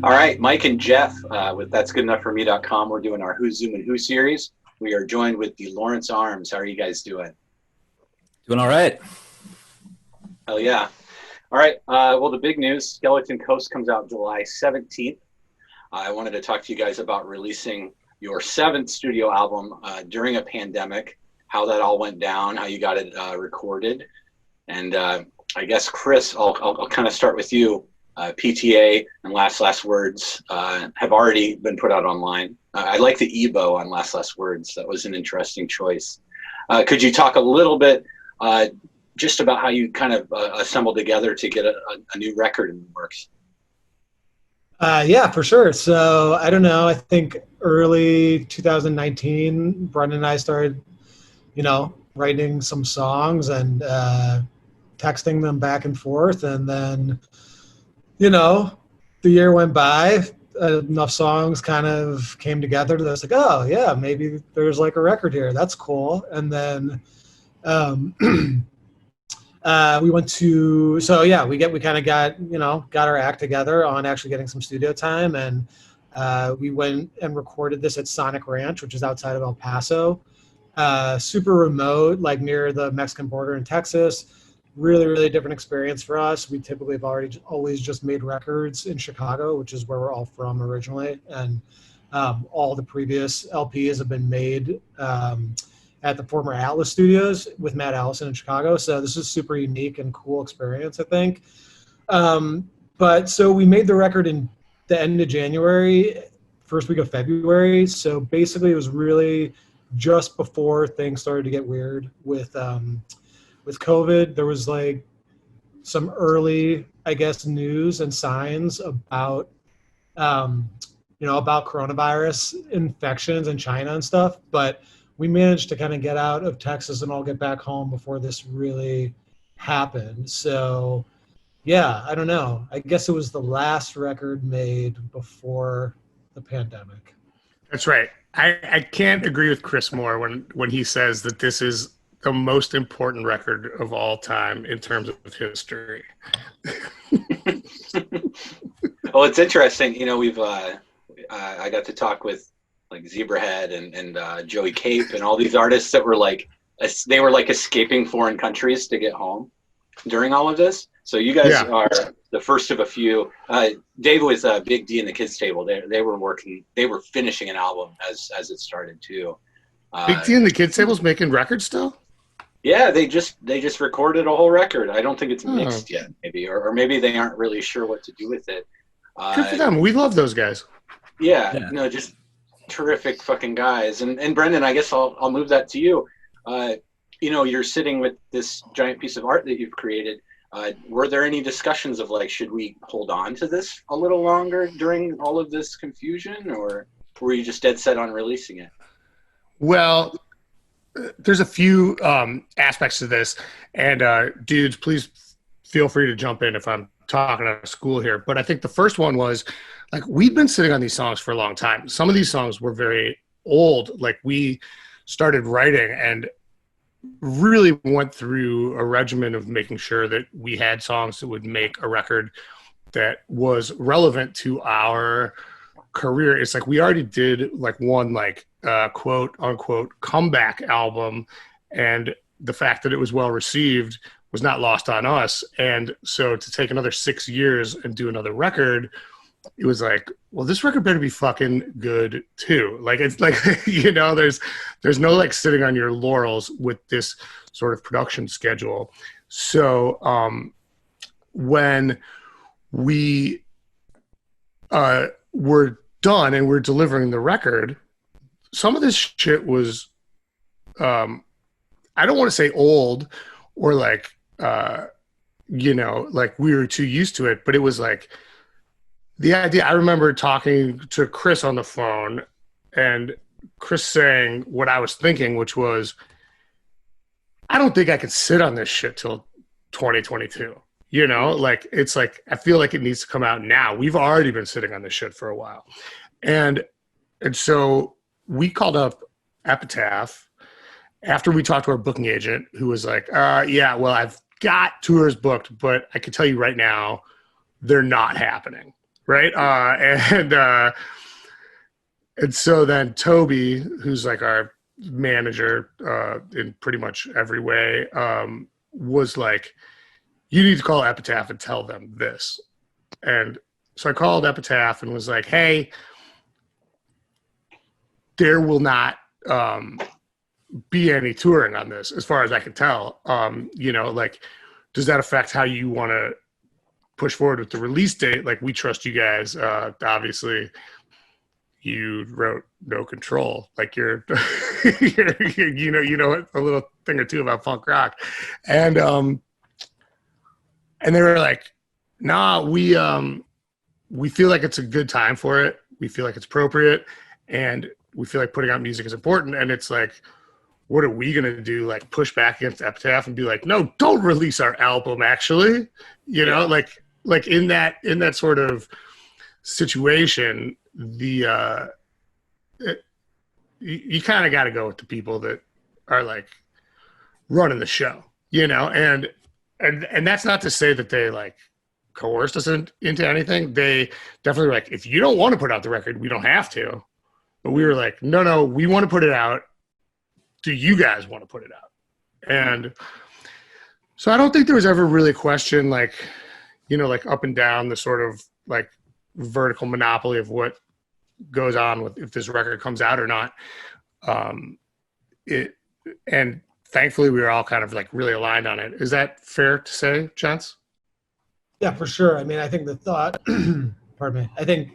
All right, Mike and Jeff with That's Good Enough For Me.com. We're doing our Who's Zoomin' Who series. We are joined with the Lawrence Arms. How are you guys doing? Doing all right. Hell yeah. All right, well, the big news, Skeleton Coast comes out July 17th. I wanted to talk to you guys about releasing your 7th studio album during a pandemic, how that all went down, how you got it recorded. And I guess, Chris, I'll kind of start with you. PTA and Last Words have already been put out online. I like the EBO on Last Words. That was an interesting choice. Could you talk a little bit just about how you kind of assembled together to get a new record in the works? Yeah, for sure. So I don't know. I think early 2019, Brendan and I started, writing some songs and texting them back and forth. And then, the year went by, enough songs kind of came together that I was like, oh yeah, maybe there's like a record here. That's cool. And then we went to, we kind of got our act together on actually getting some studio time. And we went and recorded this at Sonic Ranch, which is outside of El Paso, super remote, like near the Mexican border in Texas. Really, really different experience for us. We typically have always just made records in Chicago, which is where we're all from originally. And all the previous LPs have been made at the former Atlas Studios with Matt Allison in Chicago. So this is super unique and cool experience, I think. But so we made the record in the end of January, first week of February. So basically it was really just before things started to get weird with COVID. There was like some early, I guess, news and signs about, about coronavirus infections in China and stuff. But we managed to kind of get out of Texas and all get back home before this really happened. So yeah, I don't know. I guess it was the last record made before the pandemic. That's right. I can't agree with Chris more when he says that this is the most important record of all time in terms of history. Well, it's interesting. We've I got to talk with like Zebrahead and Joey Cape and all these artists that were they were escaping foreign countries to get home during all of this. So you guys are the first of a few. Dave was Big D in the Kids Table. They were finishing an album as it started too. Big D in the Kids Table's making records still? Yeah, they just recorded a whole record. I don't think it's mixed yet, maybe, or maybe they aren't really sure what to do with it. Good for them. We love those guys. Yeah. No, just terrific fucking guys. And Brendan, I guess I'll move that to you. You're sitting with this giant piece of art that you've created. Were there any discussions of should we hold on to this a little longer during all of this confusion, or were you just dead set on releasing it? Well, there's a few aspects to this, and dudes, please feel free to jump in if I'm talking out of school here. But I think the first one was we've been sitting on these songs for a long time. Some of these songs were very old. We started writing and really went through a regimen of making sure that we had songs that would make a record that was relevant to our career. It's we already did one quote unquote comeback album, and the fact that it was well received was not lost on us. And so to take another 6 years and do another record, it was well, this record better be fucking good too. It's there's no sitting on your laurels with this sort of production schedule. So when we were done and we're delivering the record, some of this shit was I don't want to say old or we were too used to it, but it was the idea. I remember talking to Chris on the phone and Chris saying what I was thinking, which was, I don't think I can sit on this shit till 2022. I feel like it needs to come out now. We've already been sitting on this shit for a while. And so we called up Epitaph after we talked to our booking agent, who was well, I've got tours booked, but I can tell you right now, they're not happening. right? And so then Toby, who's like our manager in pretty much every way, was like, you need to call Epitaph and tell them this. And so I called Epitaph and was like, hey, there will not be any touring on this, as far as I can tell. Like, does that affect how you want to push forward with the release date? Like, we trust you guys. Obviously, you wrote No Control. Like, you know a little thing or two about punk rock, and they were like, nah, we feel like it's a good time for it. We feel like it's appropriate, and we feel like putting out music is important. And it's like, what are we gonna do? Like, push back against Epitaph and be like, no, don't release our album. Actually, like in that sort of situation, you kind of got to go with the people that are like running the show, and that's not to say that they like coerced us into anything. They definitely were like, if you don't want to put out the record, we don't have to. But we were like, no, we want to put it out. Do you guys want to put it out? And so I don't think there was ever really a question like, like up and down the sort of like vertical monopoly of what goes on with if this record comes out or not. And thankfully we were all kind of like really aligned on it. Is that fair to say, Chance? Yeah, for sure. I mean, I think the thought, pardon me, I think,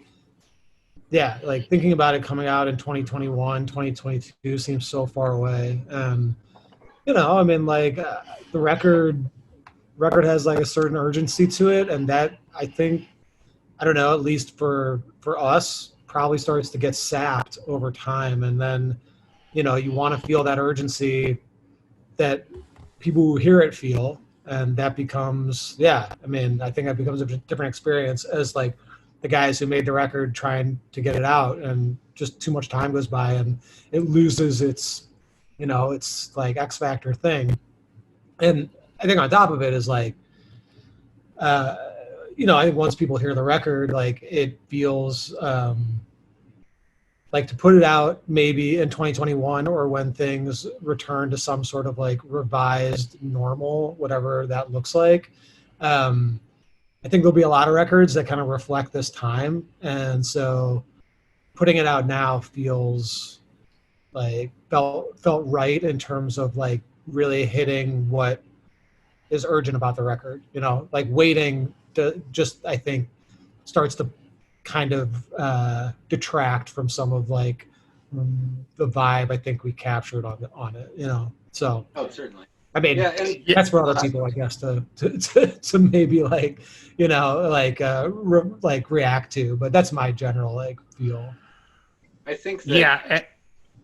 yeah, like thinking about it coming out in 2021, 2022 seems so far away. And, I mean, like the record has like a certain urgency to it. And that, I think, I don't know, at least for us, probably starts to get sapped over time. And then, you want to feel that urgency that people who hear it feel. And that becomes, I think that becomes a different experience as like the guys who made the record trying to get it out, and just too much time goes by and it loses its, it's like X Factor thing. And I think on top of it is like, I think once people hear the record, like it feels like to put it out maybe in 2021 or when things return to some sort of like revised normal, whatever that looks like. I think there'll be a lot of records that kind of reflect this time. And so putting it out now feels like felt right in terms of like really hitting what is urgent about the record, like waiting to just, I think starts to kind of detract from some of like the vibe I think we captured on it, so. Oh, certainly. I mean, that's for other people, I guess, to maybe like, like react to, but that's my general like feel. I think that,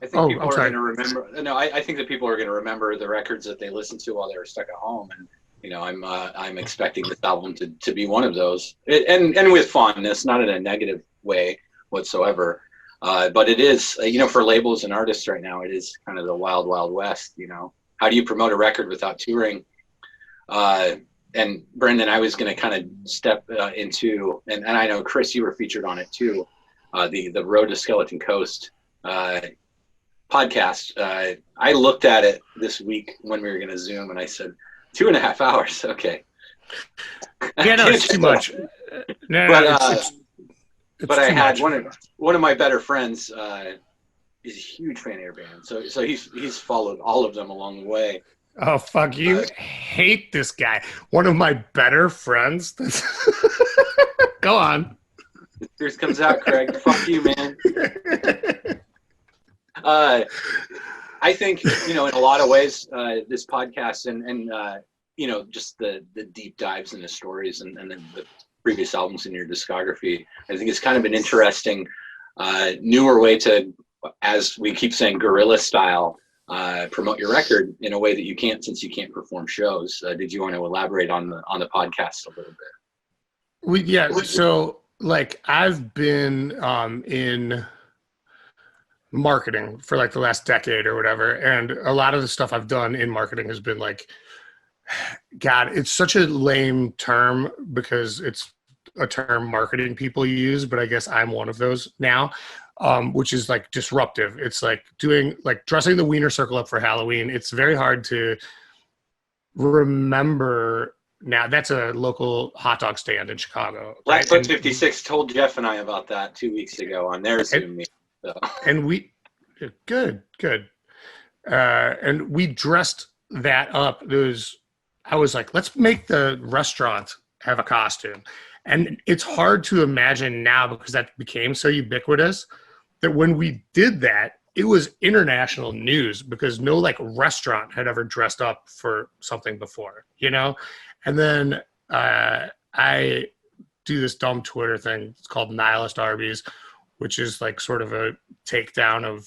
I think people are sorry. going to remember. No, I think that people are going to remember the records that they listened to while they were stuck at home, and I'm expecting this album to be one of those, and with fondness, not in a negative way whatsoever. But it is, for labels and artists right now, it is kind of the wild, wild west. How do you promote a record without touring? And Brendan, I was going to kind of step into, and I know Chris, you were featured on it too, the Road to Skeleton Coast podcast. I looked at it this week when we were going to Zoom, and I said, 2.5 hours. Okay. Yeah, no, it's too much. But I had one of my better friends is a huge fan of your band, so he's followed all of them along the way. Oh fuck you! Hate this guy. One of my better friends. Go on. Yours comes out, Craig. Fuck you, man. I think in a lot of ways, this podcast and just the deep dives into stories and the previous albums in your discography, I think it's kind of an interesting newer way to, as we keep saying, guerrilla style, promote your record in a way that you can't, since you can't perform shows. Did you want to elaborate on the podcast a little bit? So like I've been in marketing for like the last decade or whatever, and a lot of the stuff I've done in marketing has been like, God, it's such a lame term because it's a term marketing people use, but I guess I'm one of those now, which is like disruptive. It's like dressing the Wiener Circle up for Halloween. It's very hard to remember now. That's a local hot dog stand in Chicago. Blackfoot 56 told Jeff and I about that 2 weeks ago on their Zoom meeting. So. And we, good. And we dressed that up. I was like, let's make the restaurant have a costume. And it's hard to imagine now because that became so ubiquitous that when we did that, it was international news because no like restaurant had ever dressed up for something before, you know? And then I do this dumb Twitter thing. It's called Nihilist Arby's, which is like sort of a takedown of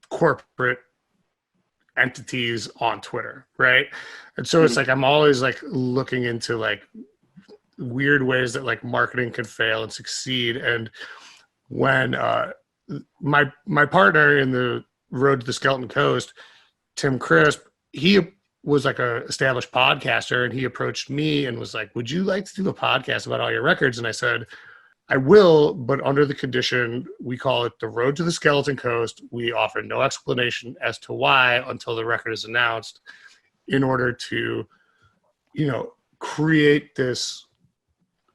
corporate entities on Twitter, right? And so it's like I'm always like looking into like weird ways that like marketing can fail and succeed. And when my partner in the Road to the Skeleton Coast, Tim Crisp, he was like a established podcaster, and he approached me and was like, would you like to do a podcast about all your records? And I said, I will, but under the condition, we call it the Road to the Skeleton Coast. We offer no explanation as to why until the record is announced, in order to, you know, create this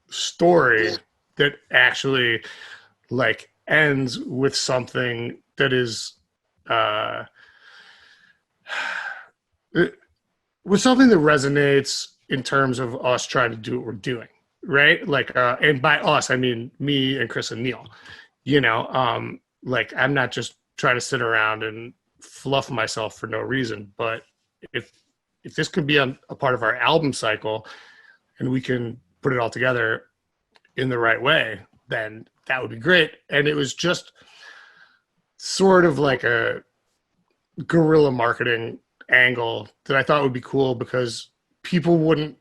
story that actually like ends with something that is with something that resonates in terms of us trying to do what we're doing. Right. Like, and by us, I mean me and Chris and Neil, you know, like I'm not just trying to sit around and fluff myself for no reason, but if this could be a part of our album cycle and we can put it all together in the right way, then that would be great. And it was just sort of like a guerrilla marketing angle that I thought would be cool because people wouldn't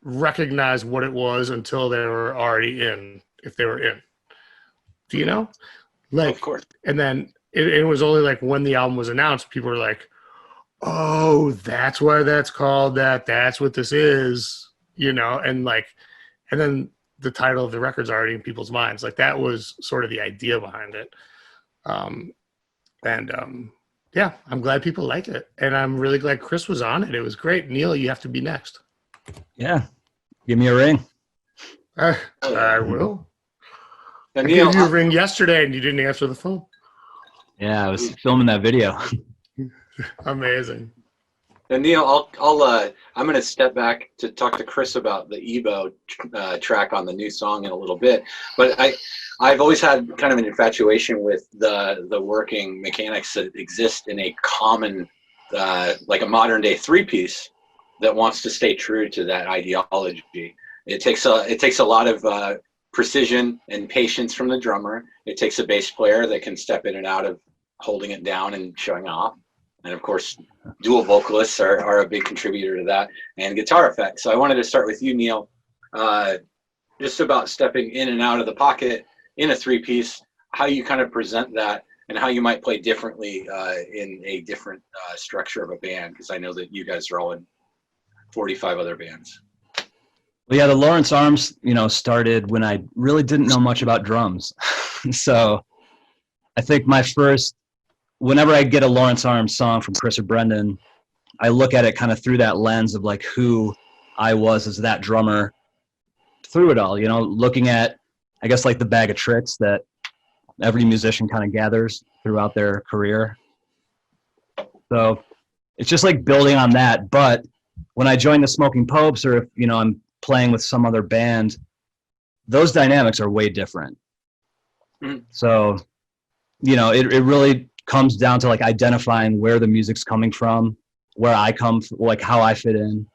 recognize what it was until they were already in, if they were in. Do you know? Like, of course. And then it was only like when the album was announced, people were like, oh, that's why that's called that. That's what this is, you know? And like, and then the title of the record's already in people's minds. Like that was sort of the idea behind it. Yeah, I'm glad people like it. And I'm really glad Chris was on it. It was great. Neil, you have to be next. Yeah. Give me a ring. I will. I Neil, gave you a ring yesterday and you didn't answer the phone. Yeah, I was filming that video. Amazing. And Neil, I'm going to step back to talk to Chris about the Ebo track on the new song in a little bit. But I've always had kind of an infatuation with the working mechanics that exist in a common, like a modern day 3-piece that wants to stay true to that ideology. It takes a lot of precision and patience from the drummer. It takes a bass player that can step in and out of holding it down and showing off. And of course, dual vocalists are a big contributor to that, and guitar effects. So I wanted to start with you, Neil, just about stepping in and out of the pocket in a 3-piece, how you kind of present that and how you might play differently in a different structure of a band, because I know that you guys are all in 45 other bands. Well, yeah, the Lawrence Arms, started when I really didn't know much about drums. So I think whenever I get a Lawrence Arms song from Chris or Brendan, I look at it kind of through that lens of like who I was as that drummer through it all, looking at, I guess, like the bag of tricks that every musician kind of gathers throughout their career. So it's just like building on that. But when I join the Smoking Popes, or if, I'm playing with some other band, those dynamics are way different. Mm-hmm. So, it really comes down to like identifying where the music's coming from, where I come from, like how I fit in.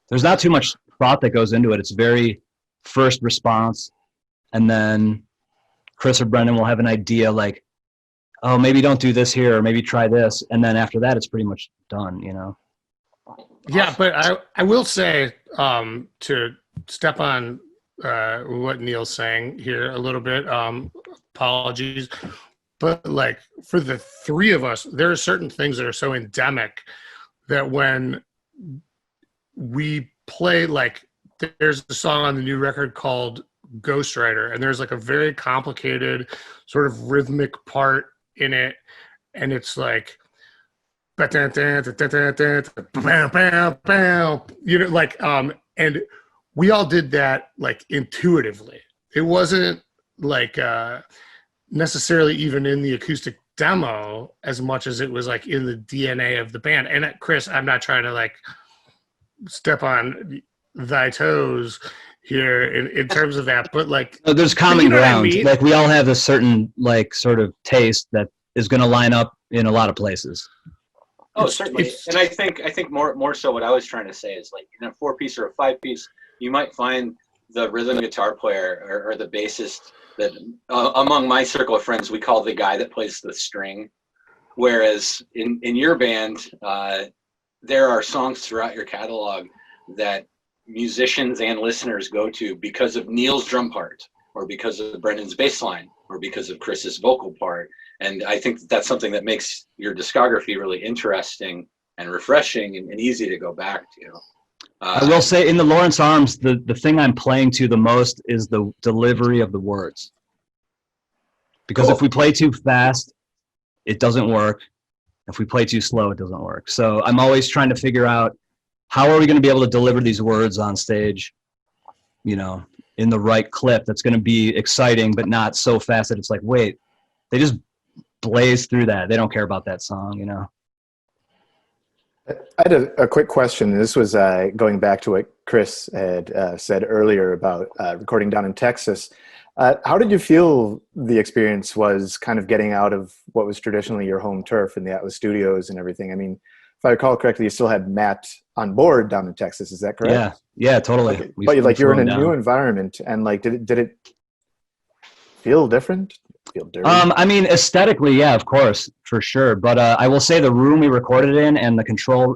There's not too much thought that goes into it. It's very first response. And then Chris or Brendan will have an idea like, oh, maybe don't do this here, or maybe try this. And then after that, it's pretty much done, Yeah, but I will say, to step on what Neil's saying here a little bit, apologies, but like for the three of us, there are certain things that are so endemic that when we play like there's a song on the new record called Ghostwriter, and there's like a very complicated sort of rhythmic part in it, and it's like you know, like and we all did that like intuitively. It wasn't like necessarily even in the acoustic demo as much as it was like in the DNA of the band. And Chris, I'm not trying to like step on thy toes here in terms of that, but like there's common ground. I mean? Like we all have a certain like sort of taste that is going to line up in a lot of places. Oh, certainly. And I think more so what I was trying to say is like in a 4-piece or a 5-piece, you might find the rhythm guitar player or the bassist that among my circle of friends, we call the guy that plays the string. Whereas in your band, there are songs throughout your catalog that musicians and listeners go to because of Neil's drum part or because of Brendan's bass line or because of Chris's vocal part. And I think that's something that makes your discography really interesting and refreshing and easy to go back to. I will say in the Lawrence Arms, the thing I'm playing to the most is the delivery of the words. Because if we play too fast, it doesn't work. If we play too slow, it doesn't work. So I'm always trying to figure out how are we going to be able to deliver these words on stage, you know, in the right clip that's going to be exciting, but not so fast that it's like, wait, they just blaze through that. They don't care about that song, you know. I had a quick question. This was going back to what Chris had said earlier about recording down in Texas. How did you feel the experience was kind of getting out of what was traditionally your home turf in the Atlas Studios and everything? I mean, if I recall correctly, you still had Matt on board down in Texas. Is that correct? Yeah, totally. Like, but like you're in a new environment, and like, did it feel different? Feel dirty? I mean, aesthetically, yeah, of course, for sure. But I will say the room we recorded in and the control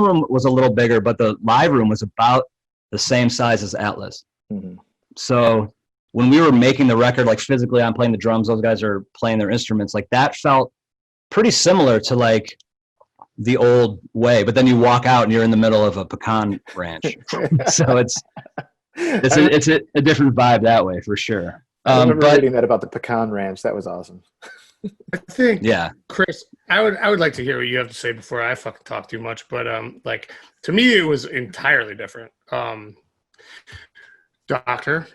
room was a little bigger, but the live room was about the same size as Atlas. Mm-hmm. So when we were making the record, like physically, I'm playing the drums, those guys are playing their instruments. Like that felt pretty similar to like the old way. But then you walk out and you're in the middle of a pecan ranch. So it's a different vibe that way for sure. I remember reading that about the pecan ranch. That was awesome. I think, yeah, Chris, I would like to hear what you have to say before I fucking talk too much. But like to me, it was entirely different. Doctor.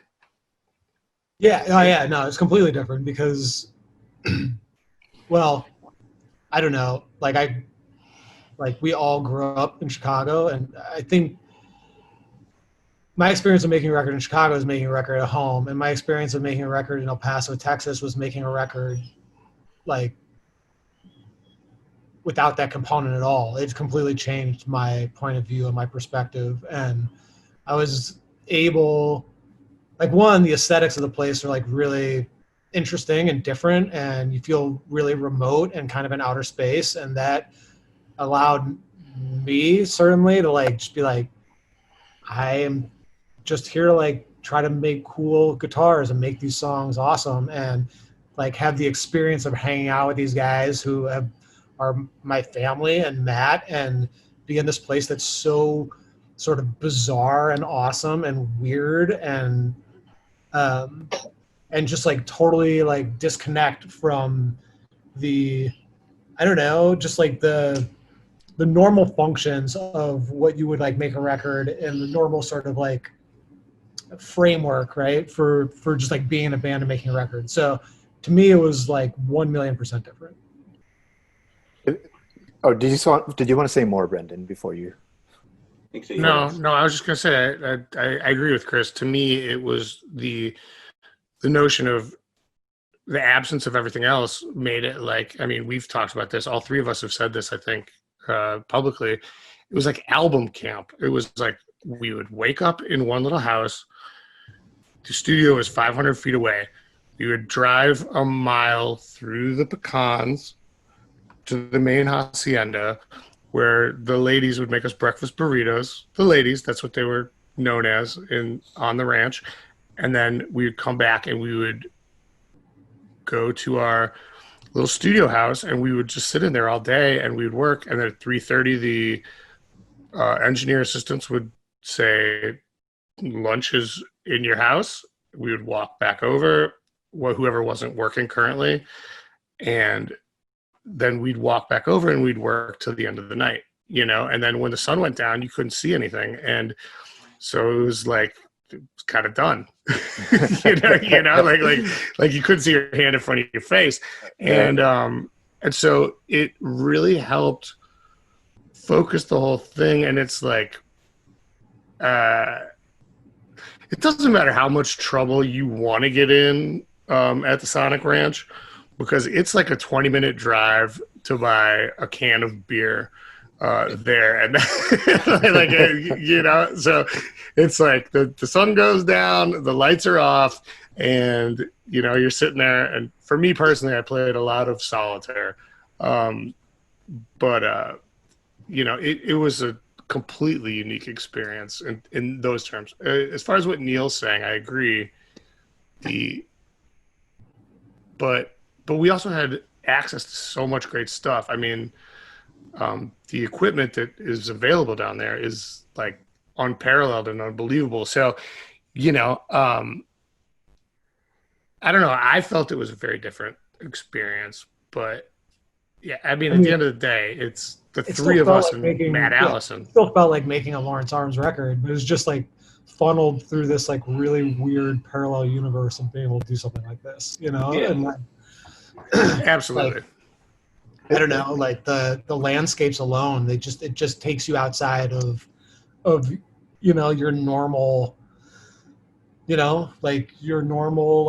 Yeah, no, it's completely different because, well, I don't know. Like we all grew up in Chicago, and I think my experience of making a record in Chicago is making a record at home, and my experience of making a record in El Paso, Texas, was making a record like without that component at all. It's completely changed my point of view and my perspective, and I was able, like, one, the aesthetics of the place are like really interesting and different, and you feel really remote and kind of in outer space, and that allowed me certainly to like just be like, I am just here to like try to make cool guitars and make these songs awesome, and like have the experience of hanging out with these guys who are my family and Matt, and be in this place that's so sort of bizarre and awesome and weird and just like totally like disconnect from the, I don't know, just like the normal functions of what you would like make a record in the normal sort of like framework, right? For just like being in a band and making a record. So to me, it was like 1,000,000% different. Oh, did you want to say more, Brendan, before you? No, I was just gonna say I agree with Chris. To me, it was the notion of the absence of everything else made it like, I mean, we've talked about this. All three of us have said this, I think, publicly. It was like album camp. It was like we would wake up in one little house. The studio was 500 feet away. We would drive a mile through the pecans to the main hacienda, where the ladies would make us breakfast burritos. The ladies, that's what they were known as on the ranch. And then we would come back and we would go to our little studio house and we would just sit in there all day and we would work. And then at 3:30, the engineer assistants would say, lunches in your house. We would walk back over, whoever wasn't working currently, and then we'd walk back over and we'd work till the end of the night, and then when the sun went down, you couldn't see anything. And so it was like, it's kind of done. Like you couldn't see your hand in front of your face. And so it really helped focus the whole thing. And it's like, it doesn't matter how much trouble you want to get in at the Sonic Ranch, because it's like a 20-minute drive to buy a can of beer there. And so it's like the sun goes down, the lights are off, and you're sitting there. And for me personally, I played a lot of solitaire, but it was a completely unique experience in those terms. As far as what Neil's saying, I agree. But we also had access to so much great stuff. I mean, the equipment that is available down there is like unparalleled and unbelievable. So, I don't know. I felt it was a very different experience, but yeah, I mean, at the end of the day, it's the three of us like and Matt Allison. It still felt like making a Lawrence Arms record, but it was just like funneled through this like really weird parallel universe and being able to do something like this, Yeah. And like, Absolutely. I don't know, like the landscapes alone, it just takes you outside of your normal, like your normal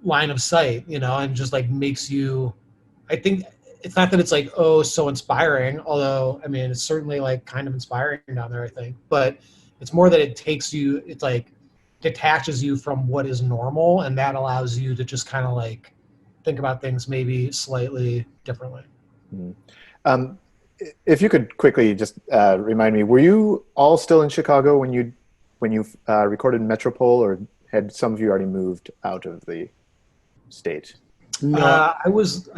line of sight, and just like makes you, I think it's not that it's like, oh, so inspiring, although I mean it's certainly like kind of inspiring down there, I think, but it's more that it's like detaches you from what is normal, and that allows you to just kind of like think about things maybe slightly differently. If you could quickly just remind me, were you all still in Chicago when you recorded Metropole, or had some of you already moved out of the state? No. I was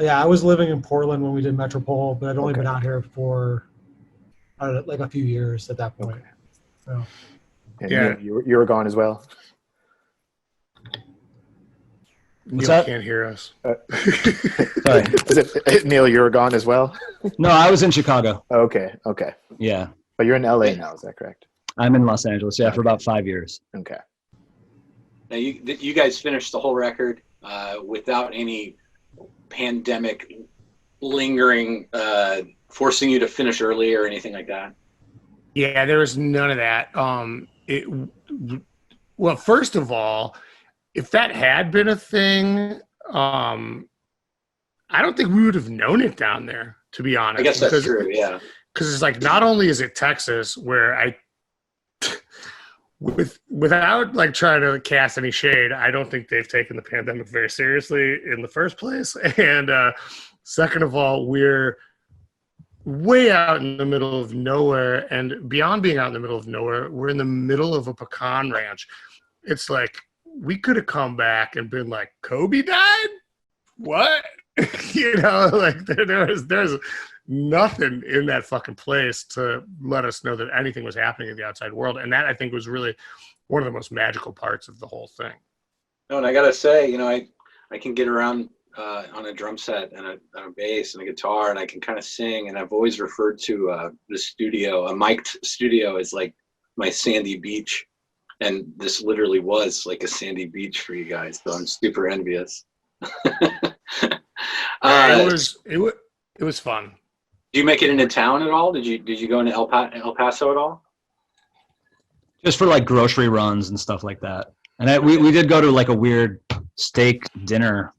living in Portland when we did Metropole, but I'd only been out here for like a few years at that point. Okay. So. And Yeah. you were gone as well? Neil that? can't hear us. Sorry. Is it Neil, you were gone as well? No, I was in Chicago. Okay. Yeah. But you're in LA now, is that correct? I'm in Los Angeles, for about 5 years. Okay. Now you guys finished the whole record without any pandemic lingering, forcing you to finish early or anything like that. Yeah, there was none of that. Well, first of all, if that had been a thing, I don't think we would have known it down there, to be honest. I guess that's true, yeah. Because it's like, not only is it Texas, where without like trying to cast any shade, I don't think they've taken the pandemic very seriously in the first place. And second of all, we're way out in the middle of nowhere, and beyond being out in the middle of nowhere, we're in the middle of a pecan ranch. It's like, we could have come back and been like, Kobe died? What? Like there's nothing in that fucking place to let us know that anything was happening in the outside world. And that, I think, was really one of the most magical parts of the whole thing. No, and I gotta say, I can get around on a drum set and a bass and a guitar, and I can kind of sing. And I've always referred to the studio, a mic'd studio, as like my sandy beach. And this literally was like a sandy beach for you guys, so I'm super envious. It was fun. Do you make it into town at all? Did you go into El Paso at all? Just for like grocery runs and stuff like that. And we did go to like a weird steak dinner.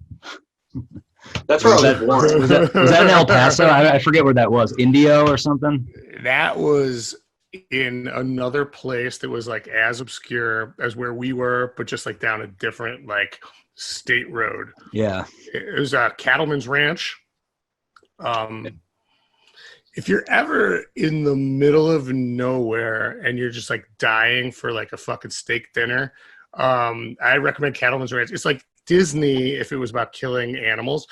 That's where I was born. Was that in El Paso? I forget where that was. Indio or something? That was in another place that was like as obscure as where we were, but just like down a different like state road. Yeah. It was a cattleman's ranch. If you're ever in the middle of nowhere and you're just like dying for like a fucking steak dinner, I recommend Cattleman's Ranch. It's like Disney if it was about killing animals.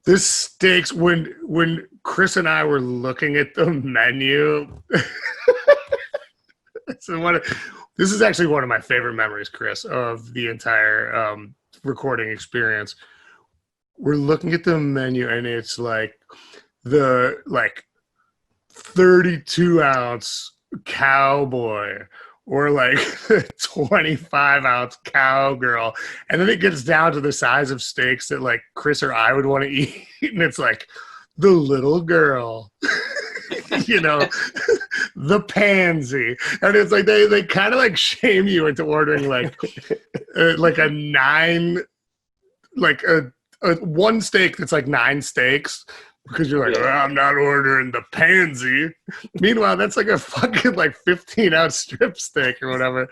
This steaks, when Chris and I were looking at the menu, this is actually one of my favorite memories, Chris, of the entire recording experience. We're looking at the menu and it's like the 32-ounce cowboy or like 25-ounce cowgirl, and then it gets down to the size of steaks that like Chris or I would want to eat, and it's like the little girl, you know, the pansy, and it's like they kind of like shame you into ordering like a 9, like a one steak that's like 9 steaks. Because you're like, I'm not ordering the pansy. Meanwhile, that's like a fucking like 15-ounce strip steak or whatever.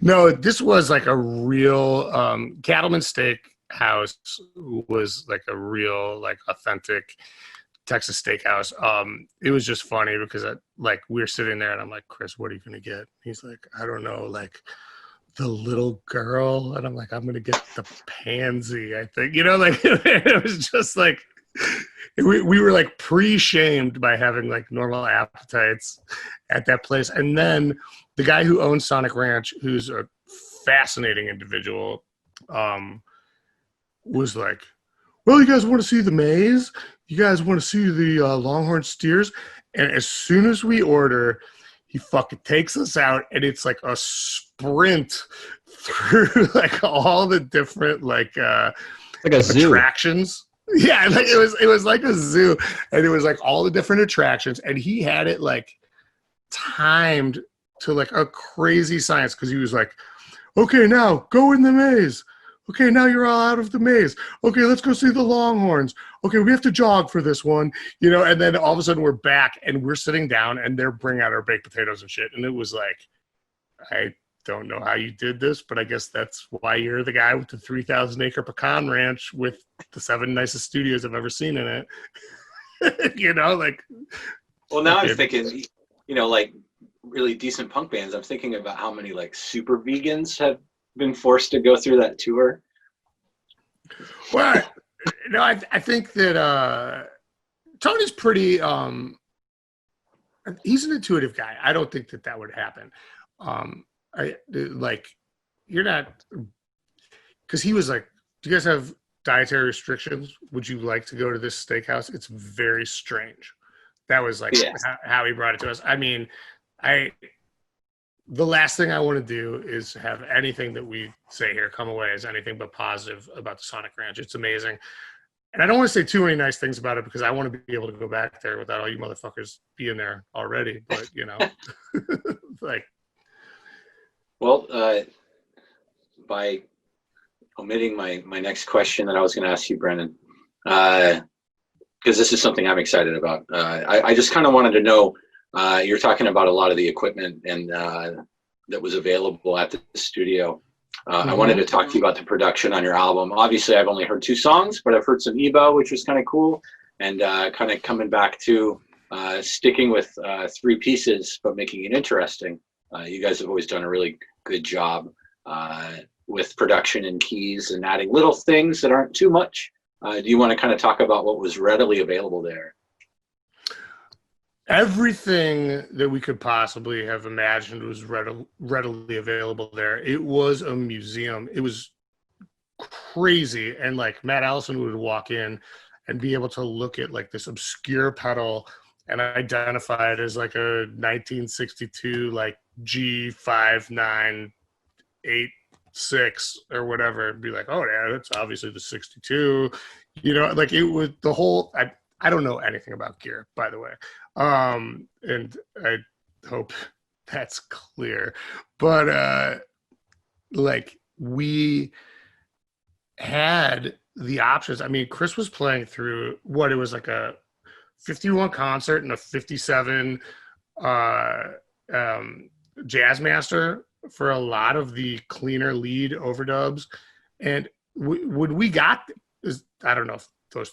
No, this was like a real Cattleman Steak House was like a real like authentic Texas steakhouse. It was just funny because like we were sitting there and I'm like, Chris, what are you gonna get? He's like, I don't know, like the little girl, and I'm like, I'm gonna get the pansy, I think, you know, like it was just like we were like pre-shamed by having like normal appetites at that place. And then the guy who owns Sonic Ranch, who's a fascinating individual, was like, well, you guys want to see the maze? You guys want to see the Longhorn steers? And as soon as we order, he fucking takes us out, and it's like a sprint through like all the different like a attractions. Zoo. Yeah, like it was like a zoo, and it was like all the different attractions, and he had it like timed to like a crazy science because he was like, okay, now go in the maze. Okay, now you're all out of the maze. Okay, let's go see the Longhorns. Okay, we have to jog for this one, you know, and then all of a sudden we're back and we're sitting down and they're bringing out our baked potatoes and shit. And it was like, I don't know how you did this, but I guess that's why you're the guy with the 3,000-acre pecan ranch with the 7 nicest studios I've ever seen in it. You know, like. Well, now I'm thinking, you know, like really decent punk bands. I'm thinking about how many like super vegans have been forced to go through that tour. Well, no, I think that Tony's pretty he's an intuitive guy. I don't think that would happen. I like, you're not, because he was like, do you guys have dietary restrictions? Would you like to go to this steakhouse? It's very strange. That was like how he brought it to us. I mean, the last thing I want to do is have anything that we say here come away as anything but positive about the Sonic Ranch. It's amazing. And I don't want to say too many nice things about it because I want to be able to go back there without all you motherfuckers being there already. But, you know, like. Well, by omitting my next question that I was going to ask you, Brennan, because this is something I'm excited about. I just kind of wanted to know, you're talking about a lot of the equipment and that was available at the studio. I wanted to talk to you about the production on your album. Obviously, I've only heard 2 songs, but I've heard some EBO, which was kind of cool, and kind of coming back to sticking with 3 pieces, but making it interesting. You guys have always done a really good job with production and keys and adding little things that aren't too much. Do you want to kind of talk about what was readily available there? Everything that we could possibly have imagined was readily available there. It was a museum. It was crazy. And like Matt Allison would walk in and be able to look at like this obscure pedal and identify it as like a 1962 like G5986 or whatever, and be like, oh yeah, that's obviously the 62. You know, like it was the whole. I don't know anything about gear, by the way. And I hope that's clear. But like we had the options. I mean, Chris was playing through what it was like a 51 concert and a 57 Jazzmaster for a lot of the cleaner lead overdubs. And when we got, I don't know if those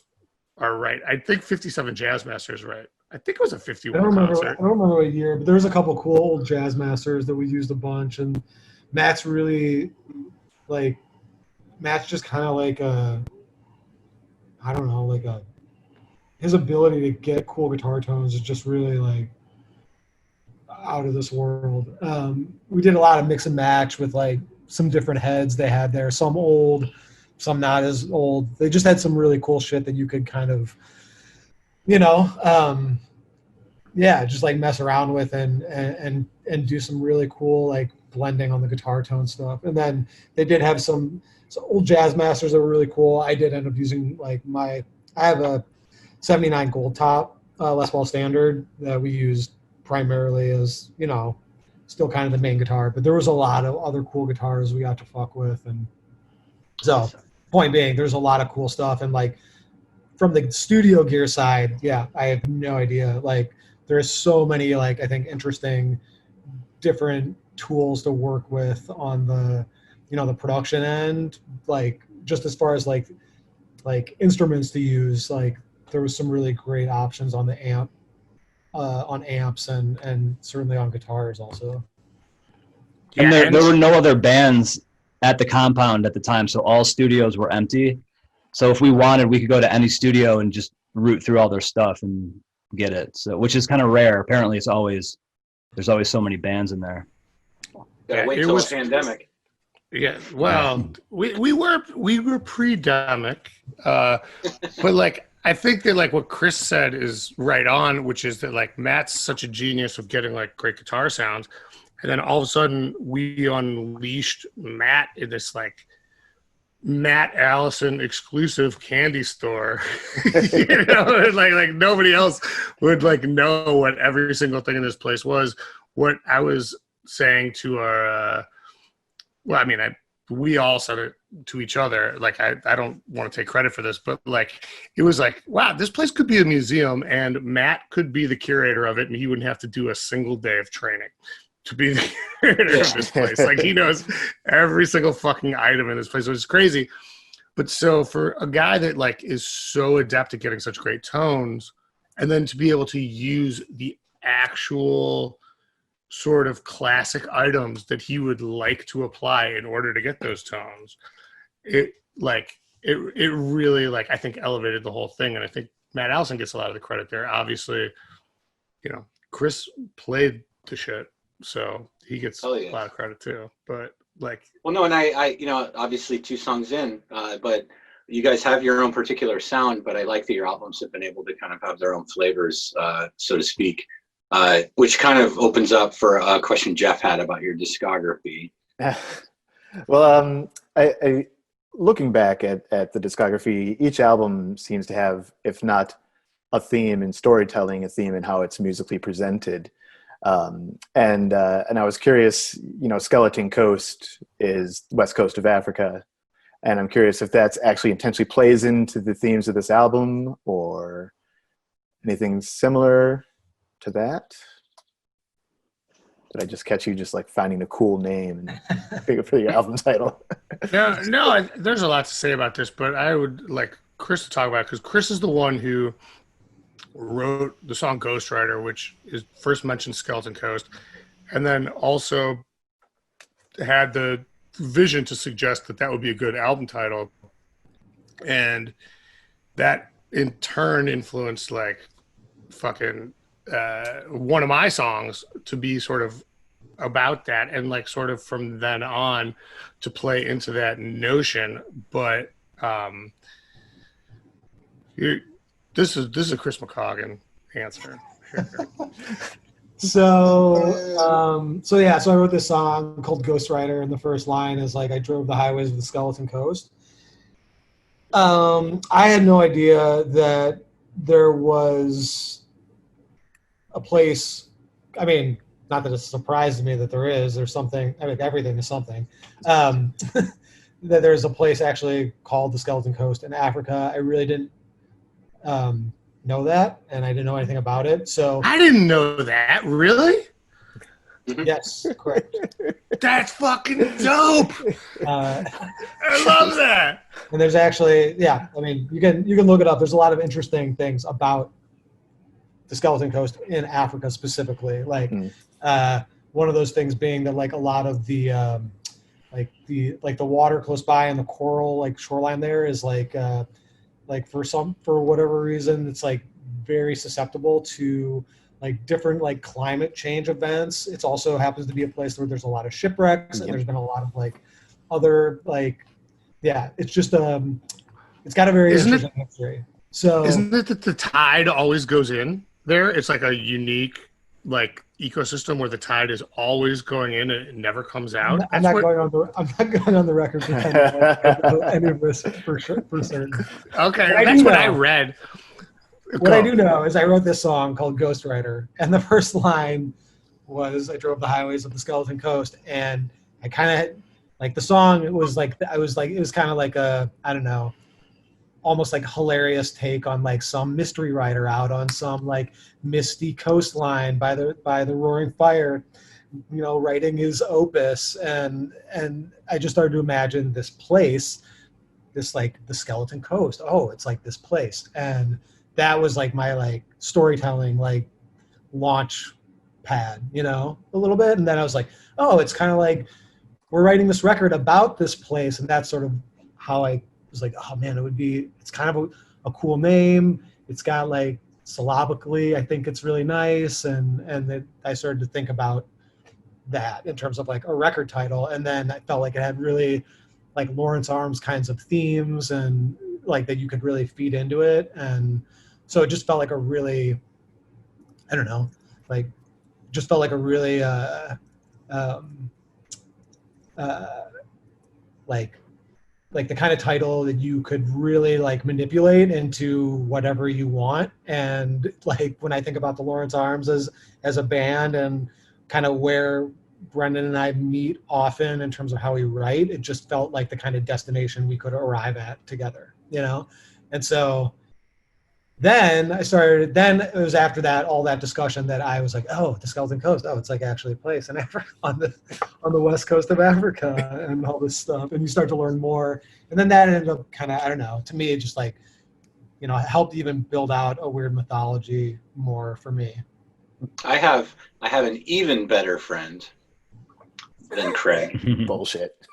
are right. I think 57 Jazzmaster is right. I think it was a I 51 don't remember. concert. I don't remember what year, but there was a couple cool old jazz masters that we used a bunch, and Matt's really like Matt's just kind of like a, I don't know, like a, his ability to get cool guitar tones is just really like out of this world. We did a lot of mix and match with like some different heads they had there, some old, some not as old. They just had some really cool shit that you could kind of, you know, yeah, just like mess around with and do some really cool like blending on the guitar tone stuff. And then they did have some old jazz masters that were really cool. I did end up using like I have a 79 gold top Les Paul standard that we used primarily as, you know, still kind of the main guitar, but there was a lot of other cool guitars we got to fuck with. And so point being, there's a lot of cool stuff. And like from the studio gear side, yeah, I have no idea. Like there's so many, like, I think interesting different tools to work with on the, you know, the production end, like just as far as like instruments to use, like there was some really great options on the amp, on amps and certainly on guitars also. And Yeah, there were no other bands at the compound at the time, so all studios were empty. So if we wanted, we could go to any studio and just root through all their stuff and get it. So, which is kind of rare. Apparently, there's always so many bands in there. Gotta wait till the pandemic. Yeah, well, we were pre-demic, but like I think that like what Chris said is right on, which is that like Matt's such a genius of getting like great guitar sounds, and then all of a sudden we unleashed Matt in this like Matt Allison exclusive candy store. You know, like nobody else would like know what every single thing in this place was. What I was saying to our well, I mean, we all said it to each other. Like, I don't want to take credit for this, but like, it was like, wow, this place could be a museum, and Matt could be the curator of it, and he wouldn't have to do a single day of training to be the curator of this place. Like, he knows every single fucking item in this place, which is crazy. But so for a guy that like is so adept at getting such great tones, and then to be able to use the actual sort of classic items that he would like to apply in order to get those tones, it really like I think elevated the whole thing. And I think Matt Allison gets a lot of the credit there. Obviously, you know, Chris played the shit, so he gets a lot of credit too. But like, well, no, and I you know, obviously 2 songs in, but you guys have your own particular sound, but I like that your albums have been able to kind of have their own flavors, so to speak. Which kind of opens up for a question Jeff had about your discography. Well, I looking back at the discography, each album seems to have, if not a theme in storytelling, a theme in how it's musically presented. And I was curious, you know, Skeleton Coast is West Coast of Africa, and I'm curious if that's actually intentionally plays into the themes of this album or anything similar to that. Did I just catch you just like finding a cool name and for your album title? No, there's a lot to say about this, but I would like Chris to talk about it because Chris is the one who wrote the song Ghostwriter, which is first mentioned Skeleton Coast, and then also had the vision to suggest that would be a good album title, and that in turn influenced like fucking one of my songs to be sort of about that, and like sort of from then on to play into that notion. But this is a Chris McCaughan answer here. So I wrote this song called Ghostwriter, and the first line is like, I drove the highways of the Skeleton Coast. I had no idea that there was a place, I mean, not that it's a surprise to me that there's something, I mean, everything is something, that there's a place actually called the Skeleton Coast in Africa. I really didn't know that, and I didn't know anything about it. So I didn't know that, really? Yes, correct. That's fucking dope. I love that. And there's actually, yeah, I mean, you can look it up. There's a lot of interesting things about the Skeleton Coast in Africa specifically. Like one of those things being that like a lot of the the water close by and the coral like shoreline there is like for whatever reason it's like very susceptible to like different like climate change events. It's also happens to be a place where there's a lot of shipwrecks and there's been a lot of like other like it's just it's got a very interesting history. So isn't it that the tide always goes in there? It's like a unique like ecosystem where the tide is always going in and it never comes out. I'm not going on the record pretending I know any of this for certain. Okay, that's what I read. What I do know is I wrote this song called Ghostwriter, and the first line was I drove the highways of the Skeleton Coast, and I kind of like the song. It was kind of like a, I don't know, almost like hilarious take on like some mystery writer out on some like misty coastline by the roaring fire, you know, writing his opus, and I just started to imagine this place, this like the Skeleton Coast. Oh, it's like this place, and that was like my like storytelling like launch pad, you know, a little bit. And then I was like, oh, it's kind of like we're writing this record about this place, and that's sort of how I was like, oh man, it's kind of a cool name. It's got like syllabically, I think it's really nice, and then I started to think about that in terms of like a record title, and then I felt like it had really like Lawrence Arms kinds of themes and like that you could really feed into it, and so it just felt like a really, I don't know, like just felt like a really like the kind of title that you could really like manipulate into whatever you want. And like when I think about the Lawrence Arms as a band and kind of where Brendan and I meet often in terms of how we write, it just felt like the kind of destination we could arrive at together, you know? And so then it was after that, all that discussion that I was like, oh, the Skeleton Coast. Oh, it's like actually a place in Africa, on the west coast of Africa and all this stuff. And you start to learn more. And then that ended up kind of, I don't know, to me, it just like, you know, helped even build out a weird mythology more for me. I have an even better friend than Craig. Bullshit.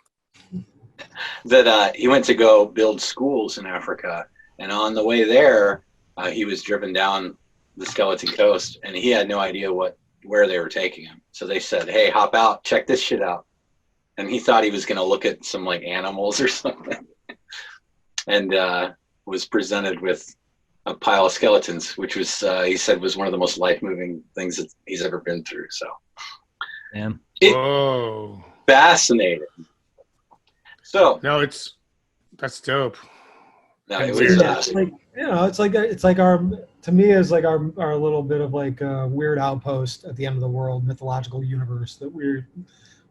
That he went to go build schools in Africa. And on the way there, he was driven down the Skeleton Coast, and he had no idea where they were taking him. So they said, "Hey, hop out, check this shit out." And he thought he was going to look at some like animals or something, and was presented with a pile of skeletons, which was he said was one of the most life-moving things that he's ever been through. So, damn, whoa, fascinating. So no, that's dope. No, it was it's like, you know, it's like our, to me, is like our little bit of like a weird outpost at the end of the world mythological universe that we're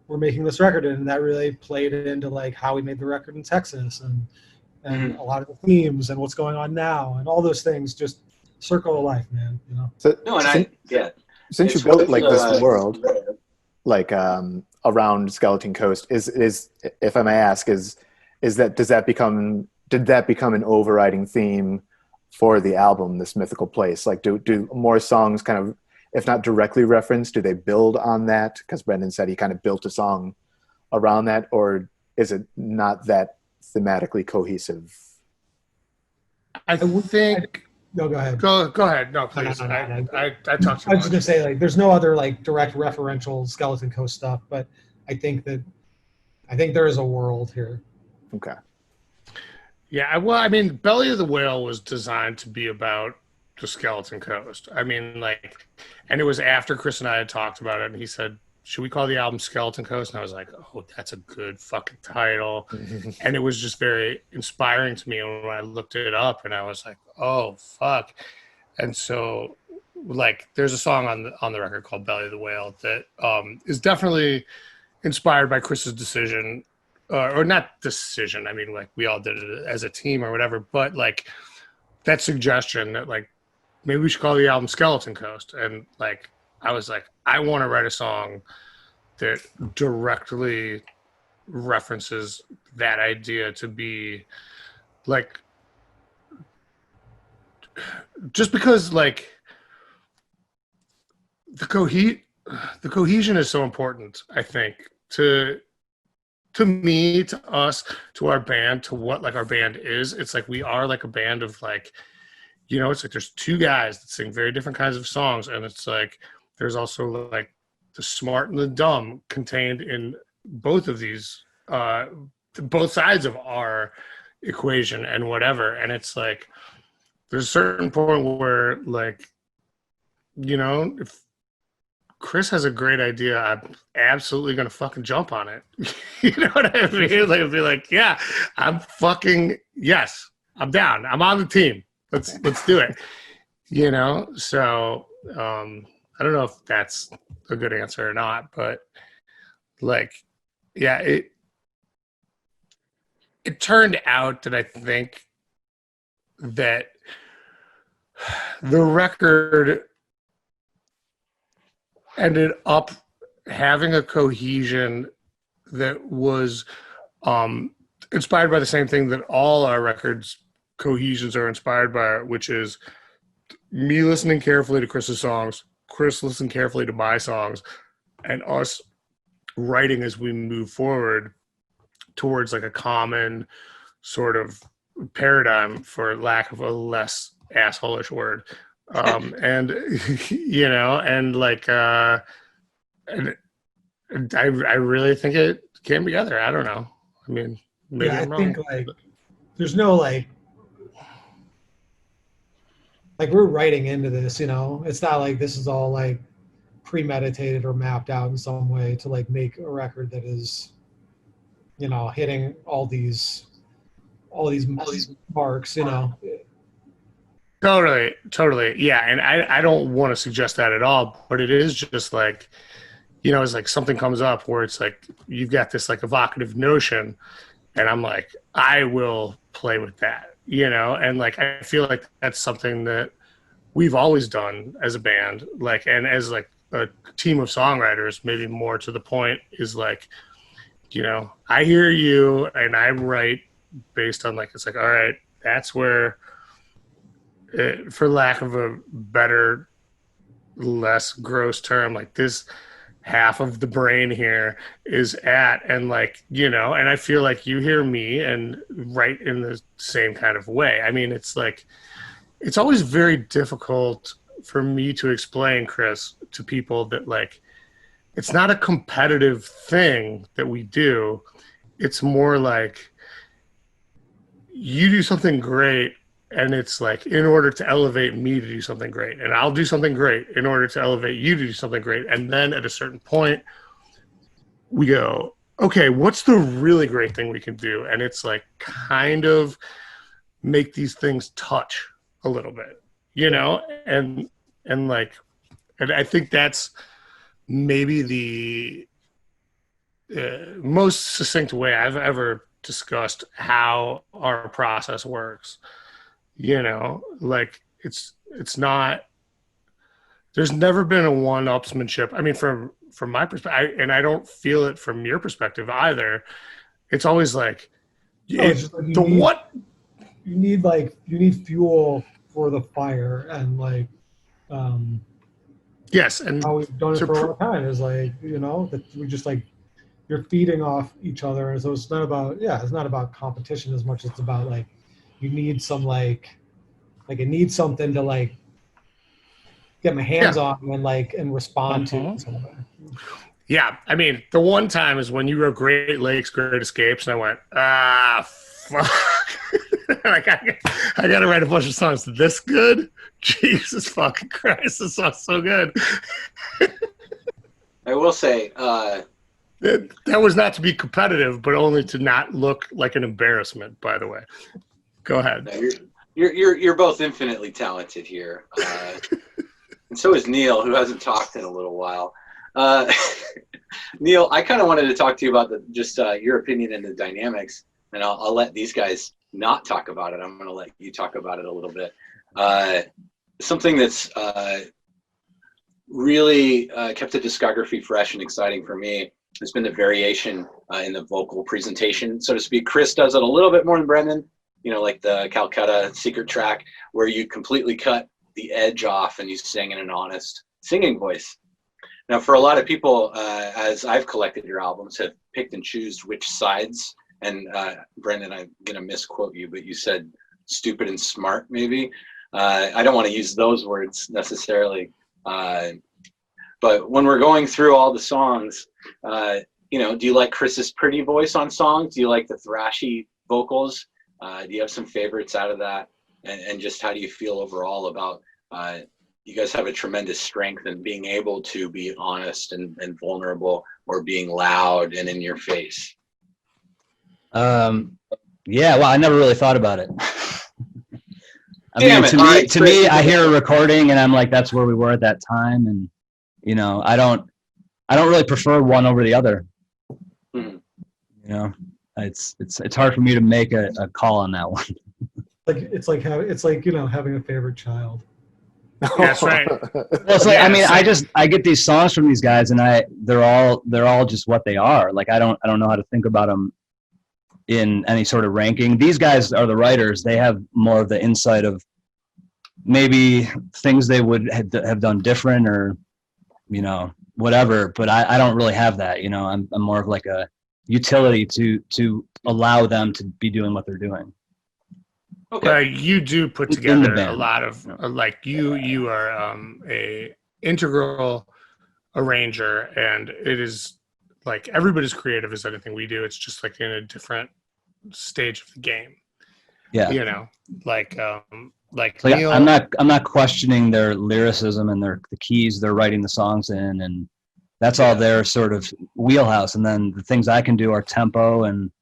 making this record in, and that really played into like how we made the record in Texas and a lot of the themes and what's going on now and all those things, just circle of life, man, you know. So, no, and since you built like this world, like around Skeleton Coast, is if I may ask, did that become an overriding theme for the album, this mythical place? Like, do more songs kind of, if not directly referenced, do they build on that? Because Brendan said he kind of built a song around that, or is it not that thematically cohesive? I think. No, go ahead. Go ahead. No, please. No. I talked too much. I was just gonna say, like, there's no other like direct referential Skeleton Coast stuff, but I think there is a world here. Okay. Yeah, well, I mean, Belly of the Whale was designed to be about the Skeleton Coast. I mean, like, and it was after Chris and I had talked about it, and he said, should we call the album Skeleton Coast? And I was like, oh, that's a good fucking title. And it was just very inspiring to me when I looked it up, and I was like, oh, fuck. And so, like, there's a song on the record called Belly of the Whale that is definitely inspired by Chris's decision, or not decision. I mean, like, we all did it as a team or whatever, but like that suggestion that like maybe we should call the album Skeleton Coast. And like, I was like, I want to write a song that directly references that idea, to be like, just because like the cohesion is so important, I think, to me, to us, to our band, to what like our band is. It's like we are like a band of like, it's like there's two guys that sing very different kinds of songs, and it's like there's also like the smart and the dumb contained in both of these, both sides of our equation and whatever. And it's like there's a certain point where like, if Chris has a great idea, I'm absolutely gonna fucking jump on it. You know what I mean? Like, be like, yeah, yes, I'm down. I'm on the team. Let's do it. So I don't know if that's a good answer or not, but like, yeah, it turned out that I think that the record ended up having a cohesion that was inspired by the same thing that all our records cohesions are inspired by, which is me listening carefully to Chris's songs, Chris listening carefully to my songs, and us writing as we move forward towards like a common sort of paradigm, for lack of a less asshole-ish word. And and like and I really think it came together. I don't know. I mean, maybe I'm wrong. think like there's no like we're writing into this, it's not like this is all like premeditated or mapped out in some way to like make a record that is hitting all these marks. Totally. Yeah. And I don't want to suggest that at all, but it is just like, it's like something comes up where it's like, you've got this like evocative notion, and I'm like, I will play with that, and like, I feel like that's something that we've always done as a band, like, and as like a team of songwriters, maybe more to the point is like, I hear you and I write based on like, it's like, all right, that's where, for lack of a better, less gross term, like this half of the brain here is at, and like, and I feel like you hear me and write in the same kind of way. I mean, it's like, it's always very difficult for me to explain, Chris, to people that like, it's not a competitive thing that we do. It's more like you do something great, and it's like in order to elevate me to do something great, and I'll do something great in order to elevate you to do something great. And then at a certain point, we go, okay, what's the really great thing we can do? And it's like kind of make these things touch a little bit, and like, and I think that's maybe the most succinct way I've ever discussed how our process works. Like it's not, there's never been a one-upsmanship. I mean, from my perspective, and I don't feel it from your perspective either. It's always like, you need fuel for the fire, and like, yes, and how we've done it for a long time is like, that we just like, you're feeding off each other, and so it's not about competition as much as it's about like, you need some like it needs something to like get my hands on and respond to. Yeah, I mean, the one time is when you wrote Great Lakes, Great Escapes, and I went, fuck. Like, I got to write a bunch of songs this good? Jesus fucking Christ, this song's so good. I will say, that was not to be competitive, but only to not look like an embarrassment, by the way. Go ahead. You're both infinitely talented here. And so is Neil, who hasn't talked in a little while. Neil, I kind of wanted to talk to you about your opinion in the dynamics, and I'll let these guys not talk about it. I'm going to let you talk about it a little bit. Something that's really kept the discography fresh and exciting for me has been the variation in the vocal presentation, so to speak. Chris does it a little bit more than Brendan, like the Calcutta secret track, where you completely cut the edge off and you sing in an honest singing voice. Now, for a lot of people, as I've collected your albums, have picked and choose which sides. And Brendan, I'm going to misquote you, but you said stupid and smart, maybe. I don't want to use those words necessarily. But when we're going through all the songs, you know, do you like Chris's pretty voice on songs? Do you like the thrashy vocals? Do you have some favorites out of that? And just how do you feel overall about you guys have a tremendous strength in being able to be honest and vulnerable, or being loud and in your face? Yeah, well, I never really thought about it. I mean, to me, I hear a recording and I'm like, that's where we were at that time. And, you know, I don't really prefer one over the other. Mm-hmm. You know, it's hard for me to make a call on that one. It's like, you know, having a favorite child. That's right. Well, it's like, I mean, I get these songs from these guys, and they're all just what they are. Like, I don't know how to think about them in any sort of ranking. These guys are the writers. They have more of the insight of maybe things they would have done different, or, you know, whatever. But I don't really have that. You know, I'm more of like a utility to allow them to be doing what they're doing. Okay. You do put together a lot of like you are a integral arranger, and it is like everybody's creative as anything we do. It's just like in a different stage of the game. Yeah, you know, like Neil, I'm not questioning their lyricism and the keys they're writing the songs in, and that's all their sort of wheelhouse. And then the things I can do are tempo, and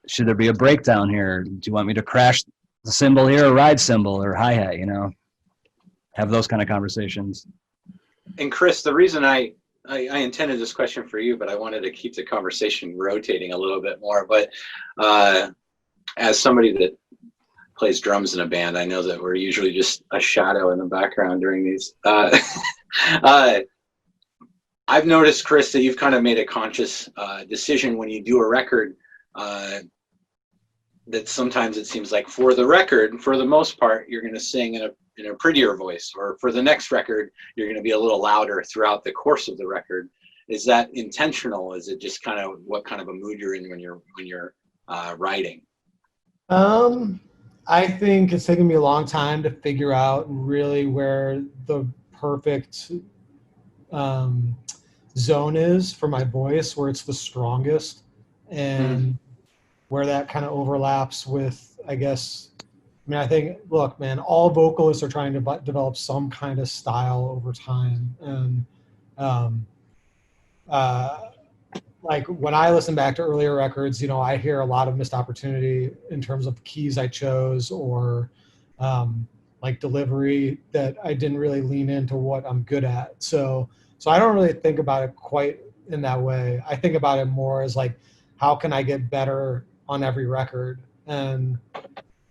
should there be a breakdown here? Do you want me to crash the cymbal here, or ride cymbal, or hi-hat, you know, have those kind of conversations. And Chris, the reason I intended this question for you, but I wanted to keep the conversation rotating a little bit more. But as somebody that plays drums in a band, I know that we're usually just a shadow in the background during these. I've noticed, Chris, that you've kind of made a conscious decision when you do a record, that sometimes it seems like for the record, for the most part, you're going to sing in a prettier voice, or for the next record, you're going to be a little louder throughout the course of the record. Is that intentional? Is it just kind of what kind of a mood you're in when you're writing? I think it's taken me a long time to figure out really where the perfect zone is for my voice, where it's the strongest, and where that kind of overlaps with, I guess, I mean, I think, look, man, all vocalists are trying to develop some kind of style over time. And like when I listen back to earlier records, you know, I hear a lot of missed opportunity in terms of keys I chose, or like delivery, that I didn't really lean into what I'm good at. So I don't really think about it quite in that way. I think about it more as like, how can I get better on every record? And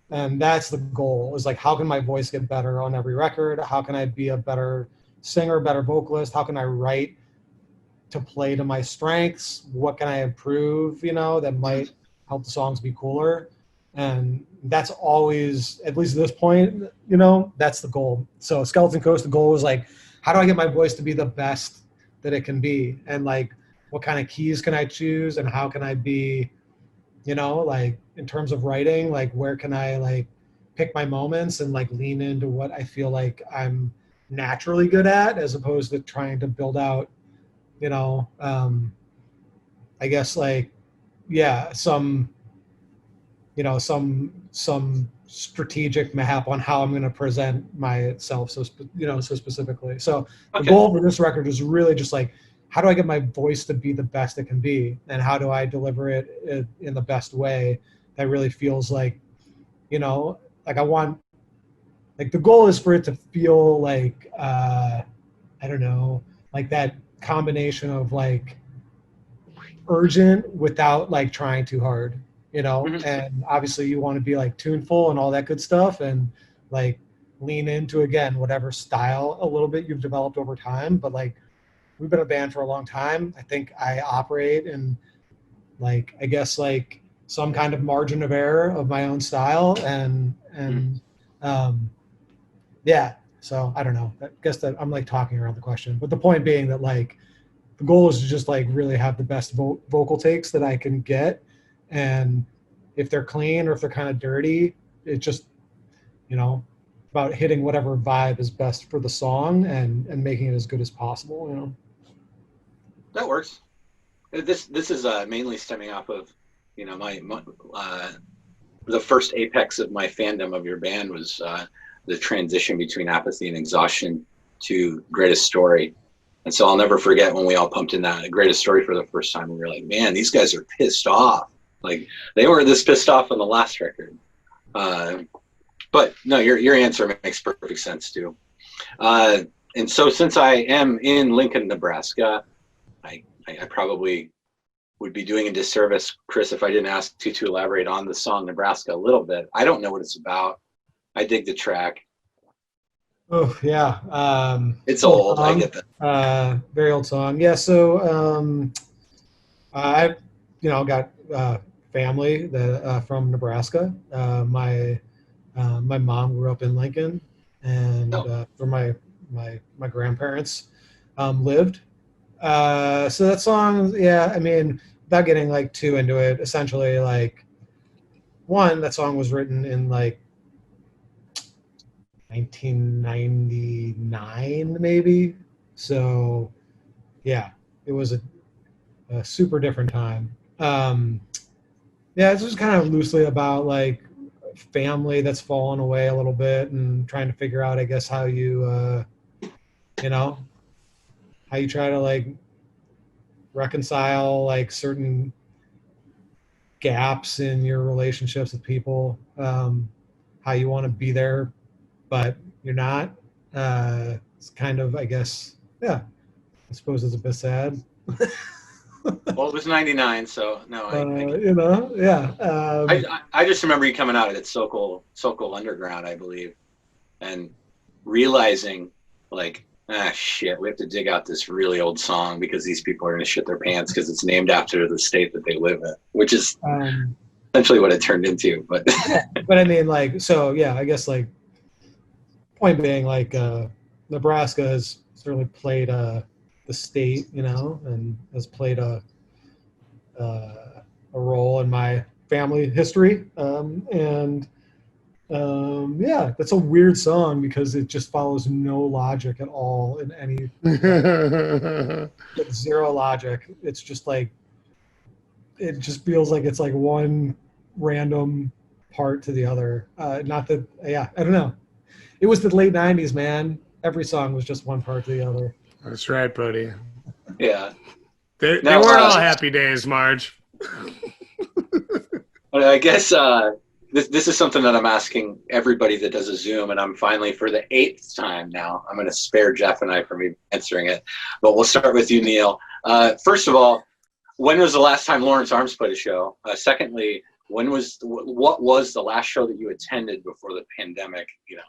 that's the goal, is like, how can my voice get better on every record? How can I be a better singer, better vocalist? How can I write to play to my strengths? What can I improve, you know, that might help the songs be cooler? And that's always, at least at this point, you know, that's the goal. So Skeleton Coast, the goal was like, how do I get my voice to be the best that it can be? And like, what kind of keys can I choose? And how can I be, you know, like in terms of writing, like where can I like pick my moments and like lean into what I feel like I'm naturally good at, as opposed to trying to build out, you know, I guess like, yeah, some, you know, some strategic map on how I'm going to present myself. So, you know, so specifically. So the goal for this record is really just like, how do I get my voice to be the best it can be? And how do I deliver it in the best way that really feels like, you know, like I want, like the goal is for it to feel like, I don't know, like that combination of like urgent without like trying too hard, you know? And obviously you want to be like tuneful and all that good stuff, and like lean into, again, whatever style a little bit you've developed over time. But like, we've been a band for a long time. I think I operate in like, I guess like some kind of margin of error of my own style. And yeah, So I don't know. I guess that I'm like talking around the question, but the point being that like the goal is to just like really have the best vocal takes that I can get, and if they're clean or if they're kind of dirty, it just, you know, about hitting whatever vibe is best for the song and making it as good as possible. You know. That works. This is mainly stemming off of, you know, my the first apex of my fandom of your band was the transition between Apathy and Exhaustion to Greatest Story. And so I'll never forget when we all pumped in that Greatest Story for the first time. And we were like, man, these guys are pissed off. Like, they weren't this pissed off on the last record. But no, your answer makes perfect sense too. And so since I am in Lincoln, Nebraska, I probably would be doing a disservice, Chris, if I didn't ask you to elaborate on the song Nebraska a little bit. I don't know what it's about. I dig the track. Oh yeah, it's old. I get that. Very old song. Yeah. So I, you know, got family that from Nebraska. My mom grew up in Lincoln, and where my grandparents lived. So that song, yeah, I mean, without getting like too into it, essentially like that song was written in like 1999 maybe. So yeah, it was a super different time. Yeah, it's just kind of loosely about like family that's fallen away a little bit and trying to figure out, I guess, how you you know, how you try to like reconcile like certain gaps in your relationships with people, how you want to be there but you're not. It's kind of, I guess, yeah, I suppose it's a bit sad. Well, it was 99, so no, you know, yeah. I just remember you coming out at Sokol Underground, I believe, and realizing like, shit, we have to dig out this really old song because these people are going to shit their pants because it's named after the state that they live in, which is essentially what it turned into. But yeah, but I mean, like, so yeah, I guess like point being like Nebraska has certainly played the state, you know, and has played a role in my family history, and yeah, that's a weird song because it just follows no logic at all in any zero logic. It's just like, it just feels like it's like one random part to the other. Not that, yeah, I don't know. It was the late 90s, man. Every song was just one part to the other. That's right, buddy. Yeah. They weren't all happy days, Marge. But I guess this is something that I'm asking everybody that does a Zoom, and I'm finally, for the 8th time now, I'm going to spare Jeff and I from answering it. But we'll start with you, Neil. First of all, when was the last time Lawrence Arms played a show? Secondly, what was the last show that you attended before the pandemic, you know,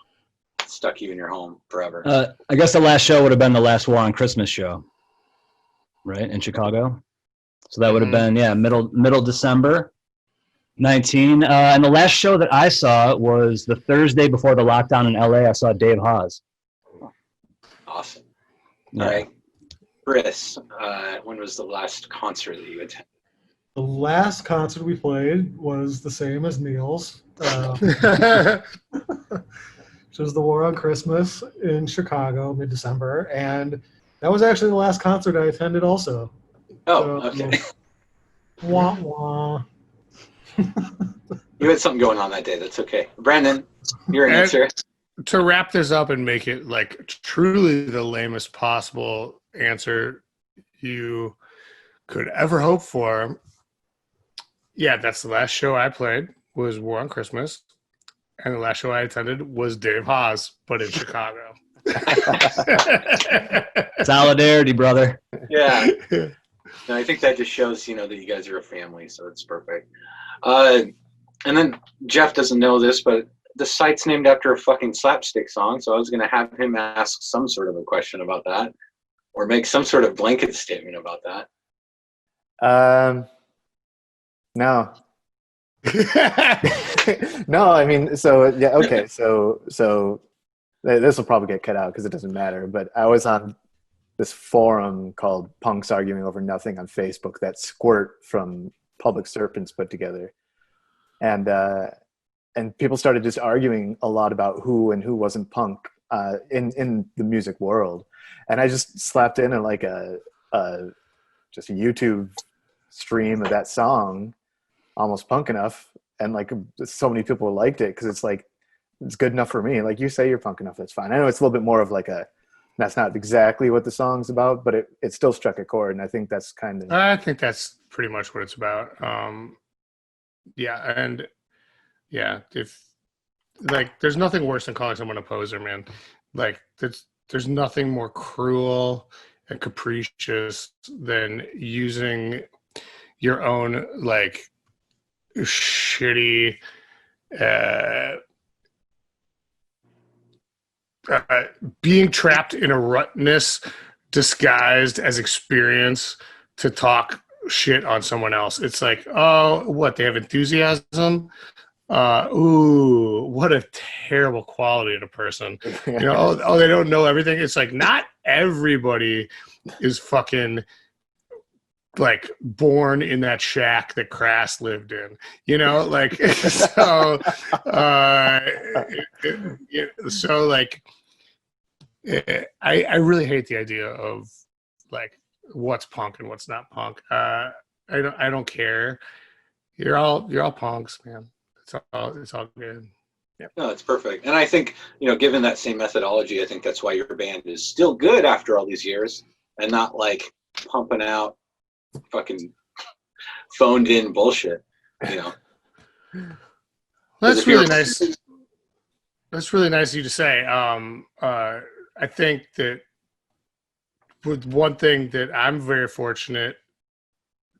stuck you in your home forever? I guess the last show would have been the last War on Christmas show, right, in Chicago. So that would have been, yeah, middle December 19. And the last show that I saw was the Thursday before the lockdown in LA. I saw Dave Hawes. Awesome. Yeah. All right. Chris, when was the last concert that you attended? The last concert we played was the same as Neil's. Which was the War on Christmas in Chicago, mid-December. And that was actually the last concert I attended also. Oh, so, okay. Wah, wah. You had something going on that day. That's okay. Brandon, your answer. To wrap this up and make it like truly the lamest possible answer you could ever hope for, yeah, that's the last show I played was War on Christmas. And the last show I attended was Dave Hawes, but in Chicago. Solidarity, brother. Yeah. No, I think that just shows, you know, that you guys are a family, so it's perfect. And then Jeff doesn't know this, but the site's named after a fucking slapstick song, so I was going to have him ask some sort of a question about that or make some sort of blanket statement about that. No. No, I mean, so yeah, okay, so this will probably get cut out because it doesn't matter, but I was on this forum called Punks Arguing Over Nothing on Facebook that Squirt from Public Serpents put together. And people started just arguing a lot about who and who wasn't punk in the music world. And I just slapped in like just a YouTube stream of that song, Almost Punk Enough, and like so many people liked it because it's like it's good enough for me. Like you say, you're punk enough, that's fine. I know it's a little bit more of like that's not exactly what the song's about, but it still struck a chord, and I think that's kind of. I think that's pretty much what it's about. If like, there's nothing worse than calling someone a poser, man. Like, there's nothing more cruel and capricious than using your own like shitty being trapped in a rutness disguised as experience to talk shit on someone else. It's like, oh, what, they have enthusiasm? Ooh, what a terrible quality in a person. You know, oh, they don't know everything. It's like, not everybody is fucking like born in that shack that Crass lived in, you know, like, so like, I really hate the idea of like what's punk and what's not punk. I don't care. You're all punks, man. It's all good. Yeah. No, it's perfect. And I think, you know, given that same methodology, I think that's why your band is still good after all these years and not like pumping out fucking phoned in bullshit, you know. That's really nice. That's really nice of you to say. I think that with one thing that I'm very fortunate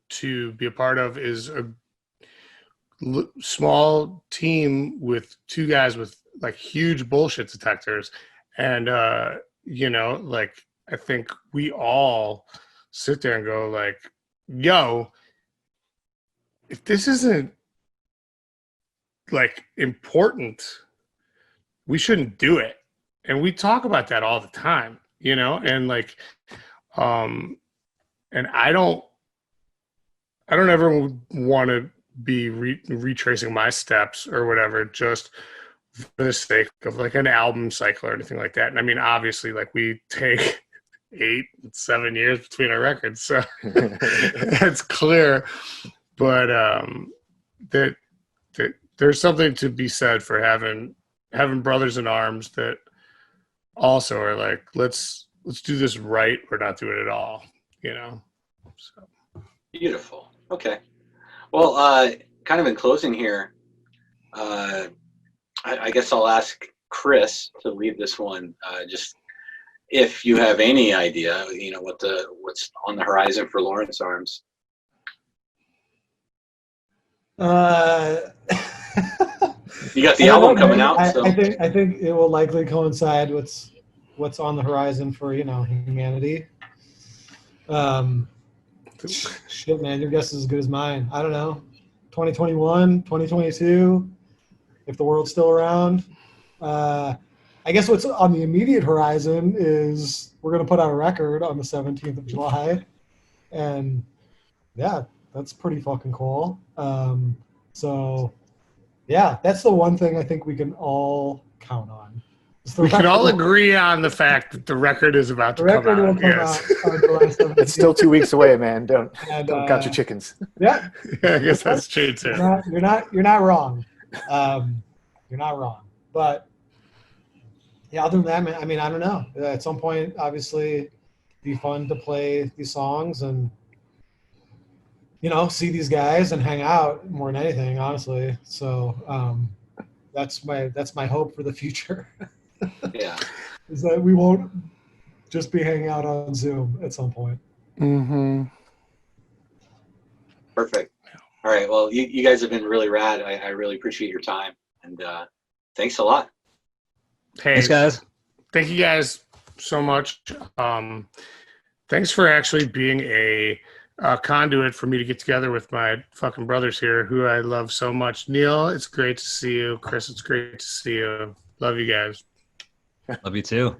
to be a part of is a small team with two guys with like huge bullshit detectors. And, you know, like, I think we all sit there and go like, yo, if this isn't like important, we shouldn't do it. And we talk about that all the time, you know, and like, and I don't ever want to be retracing my steps or whatever, just for the sake of like an album cycle or anything like that. And I mean, obviously, like, we take 8-7 years between our records, so that's clear. But that there's something to be said for having brothers in arms that also are like, let's do this right or not do it at all, you know. So beautiful. Okay. Well, kind of in closing here, I guess I'll ask Chris to lead this one. Just if you have any idea, you know, what's on the horizon for Lawrence Arms. You got the album coming out. So. I think it will likely coincide with what's on the horizon for, you know, humanity. Shit, man, your guess is as good as mine. I don't know. 2021, 2022, if the world's still around. I guess what's on the immediate horizon is we're going to put out a record on the 17th of July. And, yeah, that's pretty fucking cool. So, yeah, that's the one thing I think we can all count on. We can all agree on the fact that the record is about to come out. Yes. It's still 2 weeks away, man. Don't count your chickens. Yeah. I guess that's true too. You're not wrong. You're not wrong. But yeah, other than that, man, I mean, I don't know. At some point, obviously, it'd be fun to play these songs and, you know, see these guys and hang out more than anything, honestly. So that's my hope for the future. Yeah. Is that we won't just be hanging out on Zoom at some point. Mm-hmm. Perfect. All right. Well, you guys have been really rad. I really appreciate your time. And thanks a lot. Hey, Thanks, guys. Thank you guys so much. Thanks for actually being a conduit for me to get together with my fucking brothers here, who I love so much. Neil, it's great to see you. Chris, it's great to see you. Love you guys. Love you too.